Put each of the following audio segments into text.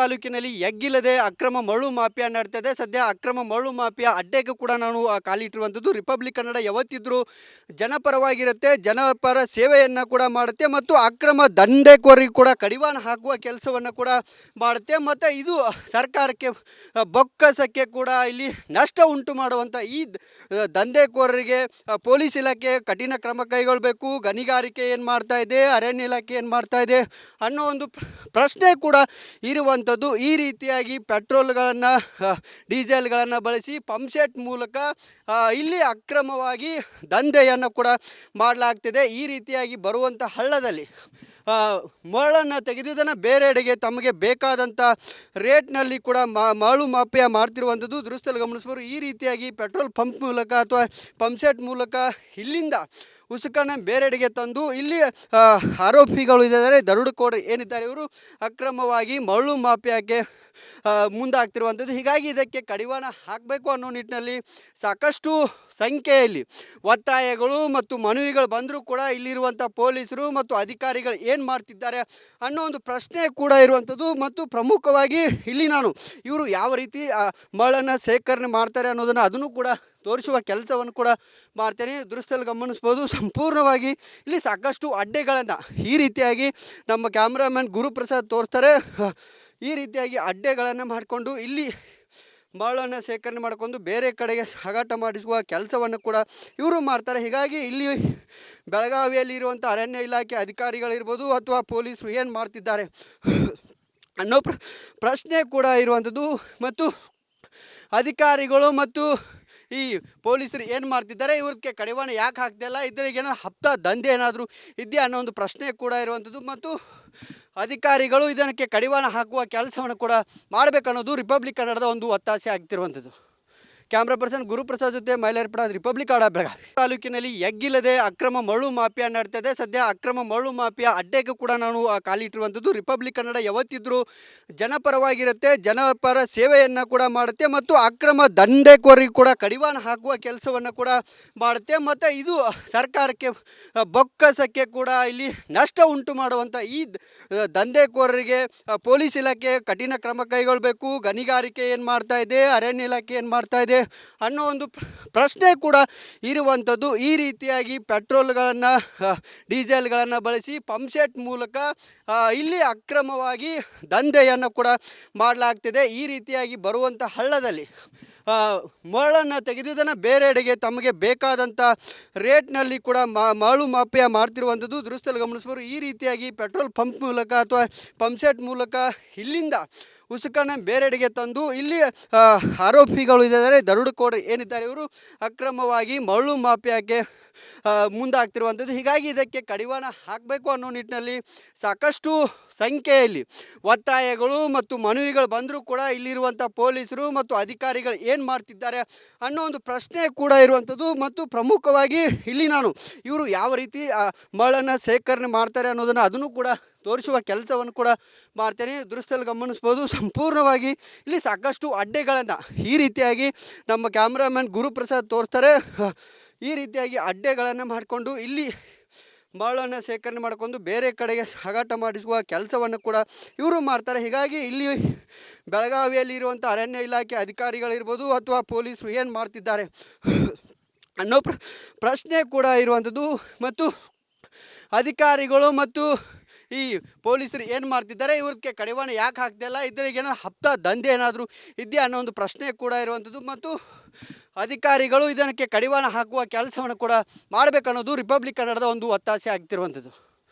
ತಾಲೂಕಿನಲ್ಲಿ ಎಗ್ಗಿಲ್ಲದೆ ಅಕ್ರಮ ಮರಳು ಮಾಫಿಯಾ ನಡ್ತಿದೆ. ಸದ್ಯ ಅಕ್ರಮ ಮರಳು ಮಾಫಿಯಾ ಅಡ್ಡೆಗೂ ಕೂಡ ನಾನು ಕಾಲಿಟ್ಟಿರುವಂಥದ್ದು. ರಿಪಬ್ಲಿಕ್ ಕನ್ನಡ ಯಾವತ್ತಿದ್ರೂ ಜನಪರವಾಗಿರುತ್ತೆ, ಜನಪರ ಸೇವೆಯನ್ನು ಕೂಡ ಮಾಡುತ್ತೆ ಮತ್ತು ಅಕ್ರಮ ದಂಧೆಕೋರಿಗೆ ಕೂಡ ಕಡಿವಾಣ ಹಾಕುವ ಕೆಲಸವನ್ನು ಕೂಡ ಮಾಡುತ್ತೆ. ಮತ್ತು ಇದು ಸರ್ಕಾರಕ್ಕೆ ಬೊಕ್ಕಸಕ್ಕೆ ಕೂಡ ಇಲ್ಲಿ ನಷ್ಟ ಉಂಟು ಮಾಡುವಂಥ ಈ ದಂಧೆಕೋರರಿಗೆ ಪೊಲೀಸ್ ಇಲಾಖೆ ಕಠಿಣ ಕ್ರಮ ಕೈಗೊಳ್ಳಬೇಕು. ಗಣಿಗಾರಿಕೆ ಏನು ಮಾಡ್ತಾ ಇದೆ, ಅರಣ್ಯ ಇಲಾಖೆ ಏನು ಮಾಡ್ತಾ ಇದೆ ಅನ್ನೋ ಒಂದು ಪ್ರಶ್ನೆ ಕೂಡ ಇರುವಂಥದ್ದು. ಈ ರೀತಿಯಾಗಿ ಪೆಟ್ರೋಲ್ಗಳನ್ನು ಡೀಸೆಲ್ಗಳನ್ನು ಬಳಸಿ ಪಂಪ್ಸೆಟ್ ಮೂಲಕ ಇಲ್ಲಿ ಅಕ್ರಮವಾಗಿ ದಂಧೆಯನ್ನು ಕೂಡ ಮಾಡಲಾಗ್ತಿದೆ. ಈ ರೀತಿಯಾಗಿ ಬರುವಂಥ ಹಳ್ಳದಲ್ಲಿ ಮರಳನ್ನು ತೆಗೆದು ಇದನ್ನು ಬೇರೆಡೆಗೆ ತಮಗೆ ಬೇಕಾದಂಥ ರೇಟ್ನಲ್ಲಿ ಕೂಡ ಮರಳು ಮಾಫಿಯಾ ಮಾಡ್ತಿರುವಂಥದ್ದು ದೃಶ್ಯದಲ್ಲಿ ಗಮನಿಸ್ಬೋದು. ಈ ರೀತಿಯಾಗಿ ಪೆಟ್ರೋಲ್ ಪಂಪ್ ಮೂಲಕ ಅಥವಾ ಪಂಪ್ಸೆಟ್ ಮೂಲಕ ಇಲ್ಲಿಂದ ಉಸುಕನ್ನು ಬೇರೆಡೆಗೆ ತಂದು ಇಲ್ಲಿ ಆರೋಪಿಗಳು ಇದ್ದಾರೆ, ದರೋಡೆಕೋರರು ಏನಿದ್ದಾರೆ ಇವರು ಅಕ್ರಮವಾಗಿ ಮರಳು ಮಾಫಿಯಾಕ್ಕೆ ಮುಂದಾಗ್ತಿರುವಂಥದ್ದು. ಹೀಗಾಗಿ ಇದಕ್ಕೆ ಕಡಿವಾಣ ಹಾಕಬೇಕು ಅನ್ನೋ ನಿಟ್ಟಿನಲ್ಲಿ ಸಾಕಷ್ಟು ಸಂಖ್ಯೆಯಲ್ಲಿ ಒತ್ತಾಯಗಳು ಮತ್ತು ಮನವಿಗಳು ಬಂದರೂ ಕೂಡ ಇಲ್ಲಿರುವಂಥ ಪೊಲೀಸರು ಮತ್ತು ಅಧಿಕಾರಿಗಳು ಏನು ಮಾಡ್ತಿದ್ದಾರೆ ಅನ್ನೋ ಒಂದು ಪ್ರಶ್ನೆ ಕೂಡ ಇರುವಂಥದ್ದು. ಮತ್ತು ಪ್ರಮುಖವಾಗಿ ಇಲ್ಲಿ ನಾನು ಇವರು ಯಾವ ರೀತಿ ಮರಳನ್ನು ಸೇಕರಣೆ ಮಾಡ್ತಾರೆ ಅನ್ನೋದನ್ನು ಅದನ್ನು ಕೂಡ ತೋರಿಸುವ ಕೆಲಸವನ್ನು ಕೂಡ ಮಾಡ್ತೇನೆ. ದೃಶ್ಯದಲ್ಲಿ ಗಮನಿಸ್ಬೋದು. ಸಂಪೂರ್ಣವಾಗಿ ಇಲ್ಲಿ ಸಾಕಷ್ಟು ಅಡ್ಡೆಗಳನ್ನು ಈ ರೀತಿಯಾಗಿ ನಮ್ಮ ಕ್ಯಾಮ್ರಾಮನ್ ಗುರುಪ್ರಸಾದ್ ತೋರಿಸ್ತಾರೆ. ಈ ರೀತಿಯಾಗಿ ಅಡ್ಡೆಗಳನ್ನು ಮಾಡಿಕೊಂಡು ಇಲ್ಲಿ ಮರಳನ್ನು ಸೇಕರಣೆ ಮಾಡಿಕೊಂಡು ಬೇರೆ ಕಡೆಗೆ ಸಾಗಾಟ ಮಾಡಿಸುವ ಕೆಲಸವನ್ನು ಕೂಡ ಇವರು ಮಾಡ್ತಾರೆ. ಹೀಗಾಗಿ ಇಲ್ಲಿ ಬೆಳಗಾವಿಯಲ್ಲಿ ಇರುವಂಥ ಅರಣ್ಯ ಇಲಾಖೆ ಅಧಿಕಾರಿಗಳಿರ್ಬೋದು ಅಥವಾ ಪೊಲೀಸರು ಏನು ಮಾಡ್ತಿದ್ದಾರೆ ಅನ್ನೋ ಪ್ರಶ್ನೆ ಕೂಡ ಇರುವಂಥದ್ದು. ಮತ್ತು ಅಧಿಕಾರಿಗಳು ಮತ್ತು ಈ ಪೊಲೀಸರು ಏನು ಮಾಡ್ತಿದ್ದಾರೆ, ಇವ್ರಿಗೆ ಕಡಿವಾಣ ಯಾಕೆ ಹಾಕ್ತಿಲ್ಲ, ಇದರಿಗೇನೋ ಹಪ್ತ ದಂಧೆ ಏನಾದರೂ ಇದೆಯಾ ಅನ್ನೋ ಒಂದು ಪ್ರಶ್ನೆ ಕೂಡ ಇರುವಂಥದ್ದು. ಮತ್ತು ಅಧಿಕಾರಿಗಳು ಇದಕ್ಕೆ ಕಡಿವಾಣ ಹಾಕುವ ಕೆಲಸವನ್ನು ಕೂಡ ಮಾಡಬೇಕನ್ನೋದು ರಿಪಬ್ಲಿಕ್ ಕನ್ನಡದ ಒಂದು ಒತ್ತಾಸೆ ಆಗ್ತಿರುವಂಥದ್ದು. ಕ್ಯಾಮ್ರಾ ಪರ್ಸನ್ ಗುರುಪ್ರಸಾದ್ ಜೊತೆ ಮೈಲಾರಪಡ, ರಿಪಬ್ಲಿಕ್ ಕನ್ನಡ, ಬೆಳಗಾವಿ. ತಾಲೂಕಿನಲ್ಲಿ ಎಗ್ಗಿಲ್ಲದೆ ಅಕ್ರಮ ಮರಳು ಮಾಫಿಯಾ ನಡ್ತಿದೆ. ಸದ್ಯ ಅಕ್ರಮ ಮರಳು ಮಾಫಿಯಾ ಅಡ್ಡೆಗೂ ಕೂಡ ನಾನು ಕಾಲಿಟ್ಟಿರುವಂಥದ್ದು. ರಿಪಬ್ಲಿಕ್ ಕನ್ನಡ ಯಾವತ್ತಿದ್ರೂ ಜನಪರವಾಗಿರುತ್ತೆ, ಜನಪರ ಸೇವೆಯನ್ನು ಕೂಡ ಮಾಡುತ್ತೆ ಮತ್ತು ಅಕ್ರಮ ದಂಧೆಕೋರಿಗೆ ಕೂಡ ಕಡಿವಾಣ ಹಾಕುವ ಕೆಲಸವನ್ನು ಕೂಡ ಮಾಡುತ್ತೆ. ಮತ್ತು ಇದು ಸರ್ಕಾರಕ್ಕೆ ಬೊಕ್ಕಸಕ್ಕೆ ಕೂಡ ಇಲ್ಲಿ ನಷ್ಟ ಉಂಟು ಮಾಡುವಂಥ ಈ ದಂಧೆಕೋರರಿಗೆ ಪೊಲೀಸ್ ಇಲಾಖೆ ಕಠಿಣ ಕ್ರಮ ಕೈಗೊಳ್ಳಬೇಕು. ಗಣಿಗಾರಿಕೆ ಏನು ಮಾಡ್ತಾ ಇದೆ, ಅರಣ್ಯ ಇಲಾಖೆ ಏನು ಮಾಡ್ತಾ ಇದೆ ಅನ್ನೋ ಒಂದು ಪ್ರಶ್ನೆ ಕೂಡ ಇರುವಂಥದ್ದು. ಈ ರೀತಿಯಾಗಿ ಪೆಟ್ರೋಲ್ಗಳನ್ನು ಡೀಸೆಲ್ಗಳನ್ನು ಬಳಸಿ ಪಂಪ್ಸೆಟ್ ಮೂಲಕ ಇಲ್ಲಿ ಅಕ್ರಮವಾಗಿ ದಂಧೆಯನ್ನು ಕೂಡ ಮಾಡಲಾಗ್ತಿದೆ. ಈ ರೀತಿಯಾಗಿ ಬರುವಂಥ ಹಳ್ಳದಲ್ಲಿ ಮರಳನ್ನು ತೆಗೆದು ಇದನ್ನು ಬೇರೆಡೆಗೆ ತಮಗೆ ಬೇಕಾದಂಥ ರೇಟ್ನಲ್ಲಿ ಕೂಡ ಮರಳು ಮಾಫಿಯಾ ಮಾಡ್ತಿರುವಂಥದ್ದು ದೃಶ್ಯದಲ್ಲಿ ಗಮನಿಸ್ಬೋದು. ಈ ರೀತಿಯಾಗಿ ಪೆಟ್ರೋಲ್ ಪಂಪ್ ಮೂಲಕ ಅಥವಾ ಪಂಪ್ಸೆಟ್ ಮೂಲಕ ಇಲ್ಲಿಂದ ಉಸುಕನ್ನು ಬೇರೆಡೆಗೆ ತಂದು ಇಲ್ಲಿ ಆರೋಪಿಗಳು ಇದ್ದಾರೆ, ದರೋಡೆಕೋರರು ಏನಿದ್ದಾರೆ ಇವರು ಅಕ್ರಮವಾಗಿ ಮರಳು ಮಾಫಿಯಾಕ್ಕೆ ಮುಂದಾಗ್ತಿರುವಂಥದ್ದು. ಹೀಗಾಗಿ ಇದಕ್ಕೆ ಕಡಿವಾಣ ಹಾಕಬೇಕು ಅನ್ನೋ ನಿಟ್ಟಿನಲ್ಲಿ ಸಾಕಷ್ಟು ಸಂಖ್ಯೆಯಲ್ಲಿ ಒತ್ತಾಯಗಳು ಮತ್ತು ಮನವಿಗಳು ಬಂದರೂ ಕೂಡ ಇಲ್ಲಿರುವಂಥ ಪೊಲೀಸರು ಮತ್ತು ಅಧಿಕಾರಿಗಳು ಏನು ಮಾಡ್ತಿದ್ದಾರೆ ಅನ್ನೋ ಒಂದು ಪ್ರಶ್ನೆ ಕೂಡ ಇರುವಂಥದ್ದು. ಮತ್ತು ಪ್ರಮುಖವಾಗಿ ಇಲ್ಲಿ ನಾನು ಇವರು ಯಾವ ರೀತಿ ಮರಳನ್ನು ಸೇಕರಣೆ ಮಾಡ್ತಾರೆ ಅನ್ನೋದನ್ನು ಅದನ್ನು ಕೂಡ ತೋರಿಸುವ ಕೆಲಸವನ್ನು ಕೂಡ ಮಾಡ್ತೇನೆ. ದೃಶ್ಯದಲ್ಲಿ ಗಮನಿಸ್ಬೋದು. ಸಂಪೂರ್ಣವಾಗಿ ಇಲ್ಲಿ ಸಾಕಷ್ಟು ಅಡ್ಡೆಗಳನ್ನು ಈ ರೀತಿಯಾಗಿ ನಮ್ಮ ಕ್ಯಾಮ್ರಾಮನ್ ಗುರುಪ್ರಸಾದ್ ತೋರಿಸ್ತಾರೆ. ಈ ರೀತಿಯಾಗಿ ಅಡ್ಡೆಗಳನ್ನು ಮಾಡಿಕೊಂಡು ಇಲ್ಲಿ ಮರಳನ್ನು ಸೇಕರಣೆ ಮಾಡಿಕೊಂಡು ಬೇರೆ ಕಡೆಗೆ ಸಾಗಾಟ ಮಾಡಿಸುವ ಕೆಲಸವನ್ನು ಕೂಡ ಇವರು ಮಾಡ್ತಾರೆ. ಹೀಗಾಗಿ ಇಲ್ಲಿ ಬೆಳಗಾವಿಯಲ್ಲಿ ಇರುವಂಥ ಅರಣ್ಯ ಇಲಾಖೆ ಅಧಿಕಾರಿಗಳಿರ್ಬೋದು ಅಥವಾ ಪೊಲೀಸರು ಏನು ಮಾಡ್ತಿದ್ದಾರೆ ಅನ್ನೋ ಪ್ರಶ್ನೆ ಕೂಡ ಇರುವಂಥದ್ದು. ಮತ್ತು ಅಧಿಕಾರಿಗಳು ಮತ್ತು ಈ ಪೊಲೀಸರು ಏನು ಮಾಡ್ತಿದ್ದಾರೆ, ಇವ್ರಿಗೆ ಕಡಿವಾಣ ಯಾಕೆ ಹಾಕ್ತಿಲ್ಲ, ಇದರಿಗೇನೋ ಹಪ್ತ ದಂಧೆ ಏನಾದರೂ ಇದೆಯಾ ಅನ್ನೋ ಒಂದು ಪ್ರಶ್ನೆ ಕೂಡ ಇರುವಂಥದ್ದು. ಮತ್ತು ಅಧಿಕಾರಿಗಳು ಇದಕ್ಕೆ ಕಡಿವಾಣ ಹಾಕುವ ಕೆಲಸವನ್ನು ಕೂಡ ಮಾಡಬೇಕನ್ನೋದು ರಿಪಬ್ಲಿಕ್ ಕನ್ನಡದ ಒಂದು ಒತ್ತಾಸೆ ಆಗ್ತಿರುವಂಥದ್ದು.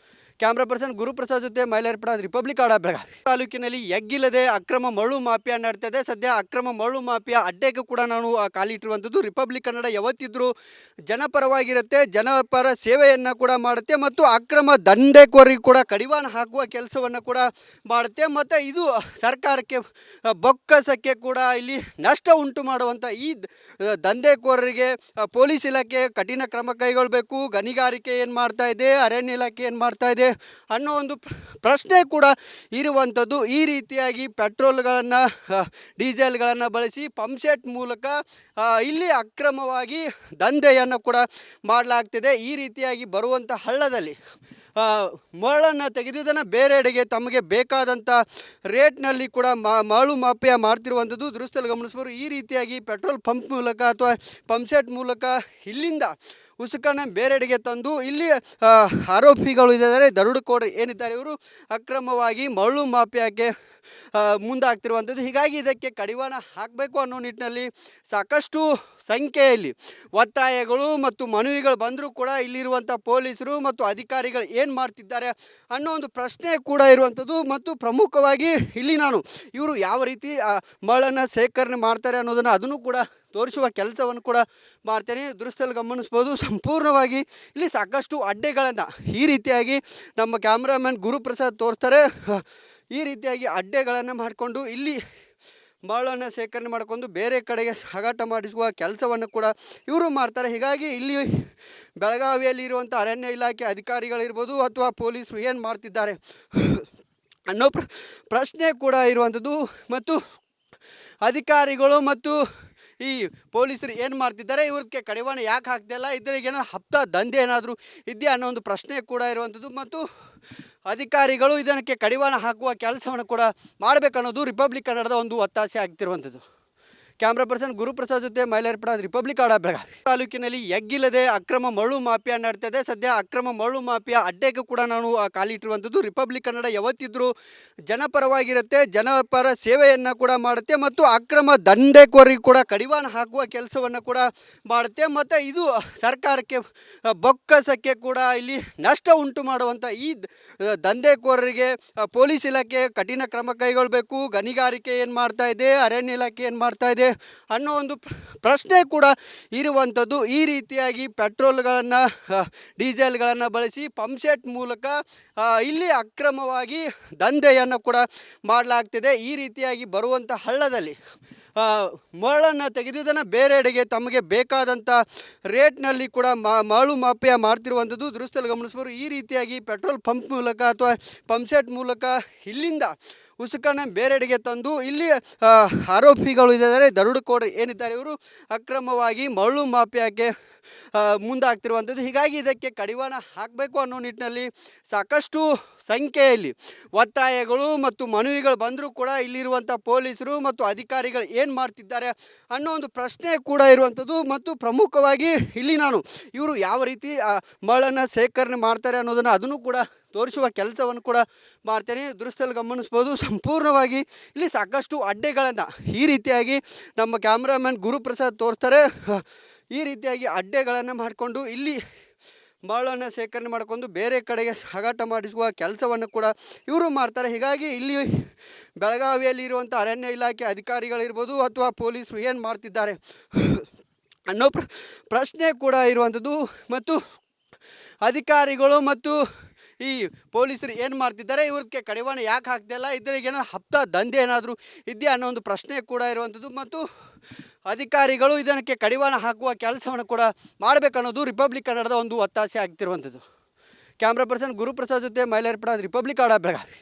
ಕ್ಯಾಮ್ರಾ ಪರ್ಸನ್ ಗುರುಪ್ರಸಾದ್ ಜೊತೆ ಮೈಲಾರಪಡ, ರಿಪಬ್ಲಿಕ್ ಕನ್ನಡ, ಬೆಳಗಾವಿ. ತಾಲೂಕಿನಲ್ಲಿ ಎಗ್ಗಿಲ್ಲದೆ ಅಕ್ರಮ ಮರಳು ಮಾಫಿಯಾ ನಡ್ತಿದೆ. ಸದ್ಯ ಅಕ್ರಮ ಮರಳು ಮಾಫಿಯಾ ಅಡ್ಡೆಗೂ ಕೂಡ ನಾನು ಕಾಲಿಟ್ಟಿರುವಂಥದ್ದು. ರಿಪಬ್ಲಿಕ್ ಕನ್ನಡ ಯಾವತ್ತಿದ್ರೂ ಜನಪರವಾಗಿರುತ್ತೆ, ಜನಪರ ಸೇವೆಯನ್ನು ಕೂಡ ಮಾಡುತ್ತೆ ಮತ್ತು ಅಕ್ರಮ ದಂಧೆಕೋರಿಗೆ ಕೂಡ ಕಡಿವಾಣ ಹಾಕುವ ಕೆಲಸವನ್ನು ಕೂಡ ಮಾಡುತ್ತೆ. ಮತ್ತು ಇದು ಸರ್ಕಾರಕ್ಕೆ ಬೊಕ್ಕಸಕ್ಕೆ ಕೂಡ ಇಲ್ಲಿ ನಷ್ಟ ಉಂಟು ಮಾಡುವಂಥ ಈ ದಂಧೆಕೋರರಿಗೆ ಪೊಲೀಸ್ ಇಲಾಖೆ ಕಠಿಣ ಕ್ರಮ ಕೈಗೊಳ್ಳಬೇಕು. ಗಣಿಗಾರಿಕೆ ಏನು ಮಾಡ್ತಾ ಇದೆ, ಅರಣ್ಯ ಇಲಾಖೆ ಏನು ಮಾಡ್ತಾ ಇದೆ ಅನ್ನೋ ಒಂದು ಪ್ರಶ್ನೆ ಕೂಡ ಇರುವಂಥದ್ದು. ಈ ರೀತಿಯಾಗಿ ಪೆಟ್ರೋಲ್ಗಳನ್ನು ಡೀಸೆಲ್ಗಳನ್ನು ಬಳಸಿ ಪಂಪ್ಸೆಟ್ ಮೂಲಕ ಇಲ್ಲಿ ಅಕ್ರಮವಾಗಿ ದಂಧೆಯನ್ನು ಕೂಡ ಮಾಡಲಾಗ್ತಿದೆ. ಈ ರೀತಿಯಾಗಿ ಬರುವಂಥ ಹಳ್ಳದಲ್ಲಿ ಮರಳನ್ನು ತೆಗೆದು ಇದನ್ನು ಬೇರೆಡೆಗೆ ತಮಗೆ ಬೇಕಾದಂಥ ರೇಟ್ನಲ್ಲಿ ಕೂಡ ಮರಳು ಮಾಫಿಯಾ ಮಾಡ್ತಿರುವಂಥದ್ದು ದೃಶ್ಯದಲ್ಲಿ ಗಮನಿಸ್ಬೋದು. ಈ ರೀತಿಯಾಗಿ ಪೆಟ್ರೋಲ್ ಪಂಪ್ ಮೂಲಕ ಅಥವಾ ಪಂಪ್ಸೆಟ್ ಮೂಲಕ ಇಲ್ಲಿಂದ ಉಸುಕನ್ನು ಬೇರೆಡೆಗೆ ತಂದು ಇಲ್ಲಿ ಆರೋಪಿಗಳು ಇದ್ದಾರೆ, ದರೋಡೆಕೋರರು ಏನಿದ್ದಾರೆ ಇವರು ಅಕ್ರಮವಾಗಿ ಮರಳು ಮಾಫಿಯಾಕ್ಕೆ ಮುಂದಾಗ್ತಿರುವಂಥದ್ದು. ಹೀಗಾಗಿ ಇದಕ್ಕೆ ಕಡಿವಾಣ ಹಾಕಬೇಕು ಅನ್ನೋ ನಿಟ್ಟಿನಲ್ಲಿ ಸಾಕಷ್ಟು ಸಂಖ್ಯೆಯಲ್ಲಿ ಒತ್ತಾಯಗಳು ಮತ್ತು ಮನವಿಗಳು ಬಂದರೂ ಕೂಡ ಇಲ್ಲಿರುವಂಥ ಪೊಲೀಸರು ಮತ್ತು ಅಧಿಕಾರಿಗಳು ಏನು ಮಾಡ್ತಿದ್ದಾರೆ ಅನ್ನೋ ಒಂದು ಪ್ರಶ್ನೆ ಕೂಡ ಇರುವಂಥದ್ದು. ಮತ್ತು ಪ್ರಮುಖವಾಗಿ ಇಲ್ಲಿ ನಾನು ಇವರು ಯಾವ ರೀತಿ ಮರಳನ್ನು ಸೇಕರಣೆ ಮಾಡ್ತಾರೆ ಅನ್ನೋದನ್ನು ಅದನ್ನು ಕೂಡ ತೋರಿಸುವ ಕೆಲಸವನ್ನು ಕೂಡ ಮಾಡ್ತೇನೆ. ದೃಶ್ಯದಲ್ಲಿ ಗಮನಿಸ್ಬೋದು. ಸಂಪೂರ್ಣವಾಗಿ ಇಲ್ಲಿ ಸಾಕಷ್ಟು ಅಡ್ಡೆಗಳನ್ನು ಈ ರೀತಿಯಾಗಿ ನಮ್ಮ ಕ್ಯಾಮ್ರಾಮನ್ ಗುರುಪ್ರಸಾದ್ ತೋರಿಸ್ತಾರೆ. ಈ ರೀತಿಯಾಗಿ ಅಡ್ಡೆಗಳನ್ನು ಮಾಡಿಕೊಂಡು ಇಲ್ಲಿ ಮರಳನ್ನು ಸೇಕರಣೆ ಮಾಡಿಕೊಂಡು ಬೇರೆ ಕಡೆಗೆ ಸಾಗಾಟ ಮಾಡಿಸುವ ಕೆಲಸವನ್ನು ಕೂಡ ಇವರು ಮಾಡ್ತಾರೆ. ಹೀಗಾಗಿ ಇಲ್ಲಿ ಬೆಳಗಾವಿಯಲ್ಲಿ ಇರುವಂಥ ಅರಣ್ಯ ಇಲಾಖೆ ಅಧಿಕಾರಿಗಳಿರ್ಬೋದು ಅಥವಾ ಪೊಲೀಸರು ಏನು ಮಾಡ್ತಿದ್ದಾರೆ ಅನ್ನೋ ಪ್ರಶ್ನೆ ಕೂಡ ಇರುವಂಥದ್ದು. ಮತ್ತು ಅಧಿಕಾರಿಗಳು ಮತ್ತು ಈ ಪೊಲೀಸರು ಏನು ಮಾಡ್ತಿದ್ದಾರೆ, ಇವ್ರಿಗೆ ಕಡಿವಾಣ ಯಾಕೆ ಹಾಕ್ತಿಲ್ಲ, ಇದರಿಗೇನೋ ಹಪ್ತ ದಂಧೆ ಏನಾದರೂ ಇದೆಯಾ ಅನ್ನೋ ಒಂದು ಪ್ರಶ್ನೆ ಕೂಡ ಇರುವಂಥದ್ದು. ಮತ್ತು ಅಧಿಕಾರಿಗಳು ಇದಕ್ಕೆ ಕಡಿವಾಣ ಹಾಕುವ ಕೆಲಸವನ್ನು ಕೂಡ ಮಾಡಬೇಕನ್ನೋದು ರಿಪಬ್ಲಿಕ್ ಕನ್ನಡದ ಒಂದು ಒತ್ತಾಸೆ ಆಗ್ತಿರುವಂಥದ್ದು. ಕ್ಯಾಮ್ರಾ ಪರ್ಸನ್ ಗುರುಪ್ರಸಾದ್ ಜೊತೆ ಮೈಲಾರಪಡ, ರಿಪಬ್ಲಿಕ್ ಕನ್ನಡ, ಬೆಳಗಾವಿ. ತಾಲೂಕಿನಲ್ಲಿ ಎಗ್ಗಿಲ್ಲದೆ ಅಕ್ರಮ ಮರಳು ಮಾಫಿಯಾ ನಡ್ತಿದೆ. ಸದ್ಯ ಅಕ್ರಮ ಮರಳು ಮಾಫಿಯಾ ಅಡ್ಡೆಗೂ ಕೂಡ ನಾನು ಕಾಲಿಟ್ಟಿರುವಂಥದ್ದು. ರಿಪಬ್ಲಿಕ್ ಕನ್ನಡ ಯಾವತ್ತಿದ್ರೂ ಜನಪರವಾಗಿರುತ್ತೆ, ಜನಪರ ಸೇವೆಯನ್ನು ಕೂಡ ಮಾಡುತ್ತೆ ಮತ್ತು ಅಕ್ರಮ ದಂಧೆಕೋರಿಗೆ ಕೂಡ ಕಡಿವಾಣ ಹಾಕುವ ಕೆಲಸವನ್ನು ಕೂಡ ಮಾಡುತ್ತೆ. ಮತ್ತು ಇದು ಸರ್ಕಾರಕ್ಕೆ ಬೊಕ್ಕಸಕ್ಕೆ ಕೂಡ ಇಲ್ಲಿ ನಷ್ಟ ಉಂಟು ಮಾಡುವಂಥ ಈ ದಂಧೆಕೋರರಿಗೆ ಪೊಲೀಸ್ ಇಲಾಖೆ ಕಠಿಣ ಕ್ರಮ ಕೈಗೊಳ್ಳಬೇಕು. ಗಣಿಗಾರಿಕೆ ಏನು ಮಾಡ್ತಾ ಇದೆ, ಅರಣ್ಯ ಇಲಾಖೆ ಏನು ಮಾಡ್ತಾ ಇದೆ ಅನ್ನೋ ಒಂದು ಪ್ರಶ್ನೆ ಕೂಡ ಇರುವಂಥದ್ದು. ಈ ರೀತಿಯಾಗಿ ಪೆಟ್ರೋಲ್ಗಳನ್ನು ಡೀಸೆಲ್ಗಳನ್ನು ಬಳಸಿ ಪಂಪ್ಸೆಟ್ ಮೂಲಕ ಇಲ್ಲಿ ಅಕ್ರಮವಾಗಿ ದಂಧೆಯನ್ನು ಕೂಡ ಮಾಡಲಾಗ್ತಿದೆ. ಈ ರೀತಿಯಾಗಿ ಬರುವಂಥ ಹಳ್ಳದಲ್ಲಿ ಮರಳನ್ನು ತೆಗೆದು ಇದನ್ನು ಬೇರೆಡೆಗೆ ತಮಗೆ ಬೇಕಾದಂಥ ರೇಟ್ನಲ್ಲಿ ಕೂಡ ಮರಳು ಮಾಫಿಯಾ ಮಾಡ್ತಿರುವಂಥದ್ದು ದೃಶ್ಯದಲ್ಲಿ ಗಮನಿಸ್ಬೋದು. ಈ ರೀತಿಯಾಗಿ ಪೆಟ್ರೋಲ್ ಪಂಪ್ ಮೂಲಕ ಅಥವಾ ಪಂಪ್ಸೆಟ್ ಮೂಲಕ ಇಲ್ಲಿಂದ ಉಸುಕನ್ನು ಬೇರೆಡೆಗೆ ತಂದು ಇಲ್ಲಿ ಆರೋಪಿಗಳು ಇದ್ದಾರೆ, ದರೋಡೆಕೋರರು ಏನಿದ್ದಾರೆ ಇವರು ಅಕ್ರಮವಾಗಿ ಮರಳು ಮಾಫಿಯಾಕ್ಕೆ ಮುಂದಾಗ್ತಿರುವಂಥದ್ದು. ಹೀಗಾಗಿ ಇದಕ್ಕೆ ಕಡಿವಾಣ ಹಾಕಬೇಕು ಅನ್ನೋ ನಿಟ್ಟಿನಲ್ಲಿ ಸಾಕಷ್ಟು ಸಂಖ್ಯೆಯಲ್ಲಿ ಒತ್ತಾಯಗಳು ಮತ್ತು ಮನವಿಗಳು ಬಂದರೂ ಕೂಡ ಇಲ್ಲಿರುವಂಥ ಪೊಲೀಸರು ಮತ್ತು ಅಧಿಕಾರಿಗಳು ಏನು ಮಾಡ್ತಿದ್ದಾರೆ ಅನ್ನೋ ಒಂದು ಪ್ರಶ್ನೆ ಕೂಡ ಇರುವಂಥದ್ದು. ಮತ್ತು ಪ್ರಮುಖವಾಗಿ ಇಲ್ಲಿ ನಾನು ಇವರು ಯಾವ ರೀತಿ ಮರಳನ್ನು ಸೇಕರಣೆ ಮಾಡ್ತಾರೆ ಅನ್ನೋದನ್ನು ಅದನ್ನು ಕೂಡ ತೋರಿಸುವ ಕೆಲಸವನ್ನು ಕೂಡ ಮಾಡ್ತೇನೆ. ದೃಶ್ಯದಲ್ಲಿ ಗಮನಿಸ್ಬೋದು. ಸಂಪೂರ್ಣವಾಗಿ ಇಲ್ಲಿ ಸಾಕಷ್ಟು ಅಡ್ಡೆಗಳನ್ನು ಈ ರೀತಿಯಾಗಿ ನಮ್ಮ ಕ್ಯಾಮ್ರಾಮನ್ ಗುರುಪ್ರಸಾದ್ ತೋರಿಸ್ತಾರೆ. ಈ ರೀತಿಯಾಗಿ ಅಡ್ಡೆಗಳನ್ನು ಮಾಡಿಕೊಂಡು ಇಲ್ಲಿ ಮರಳನ್ನು ಸೇಕರಣೆ ಮಾಡಿಕೊಂಡು ಬೇರೆ ಕಡೆಗೆ ಸಾಗಾಟ ಮಾಡಿಸುವ ಕೆಲಸವನ್ನು ಕೂಡ ಇವರು ಮಾಡ್ತಾರೆ. ಹೀಗಾಗಿ ಇಲ್ಲಿ ಬೆಳಗಾವಿಯಲ್ಲಿ ಇರುವಂಥ ಅರಣ್ಯ ಇಲಾಖೆ ಅಧಿಕಾರಿಗಳಿರ್ಬೋದು ಅಥವಾ ಪೊಲೀಸರು ಏನು ಮಾಡ್ತಿದ್ದಾರೆ ಅನ್ನೋ ಪ್ರಶ್ನೆ ಕೂಡ ಇರುವಂಥದ್ದು. ಮತ್ತು ಅಧಿಕಾರಿಗಳು ಮತ್ತು ಈ ಪೊಲೀಸರು ಏನು ಮಾಡ್ತಿದ್ದಾರೆ, ಇವ್ರಿಗೆ ಕಡಿವಾಣ ಯಾಕೆ ಹಾಕ್ತಿಲ್ಲ, ಇದರಿಗೇನೋ ಹಪ್ತ ದಂಧೆ ಏನಾದರೂ ಇದೆಯಾ ಅನ್ನೋ ಒಂದು ಪ್ರಶ್ನೆ ಕೂಡ ಇರುವಂಥದ್ದು. ಮತ್ತು ಅಧಿಕಾರಿಗಳು ಇದಕ್ಕೆ ಕಡಿವಾಣ ಹಾಕುವ ಕೆಲಸವನ್ನು ಕೂಡ ಮಾಡಬೇಕನ್ನೋದು ರಿಪಬ್ಲಿಕ್ ಕನ್ನಡದ ಒಂದು ಒತ್ತಾಸೆ ಆಗ್ತಿರುವಂಥದ್ದು. ಕ್ಯಾಮ್ರಾ ಪರ್ಸನ್ ಗುರುಪ್ರಸಾದ್ ಜೊತೆ ಮೈಲಾರಪಡ, ರಿಪಬ್ಲಿಕ್ ಕನ್ನಡ, ಬೆಳಗಾವಿ.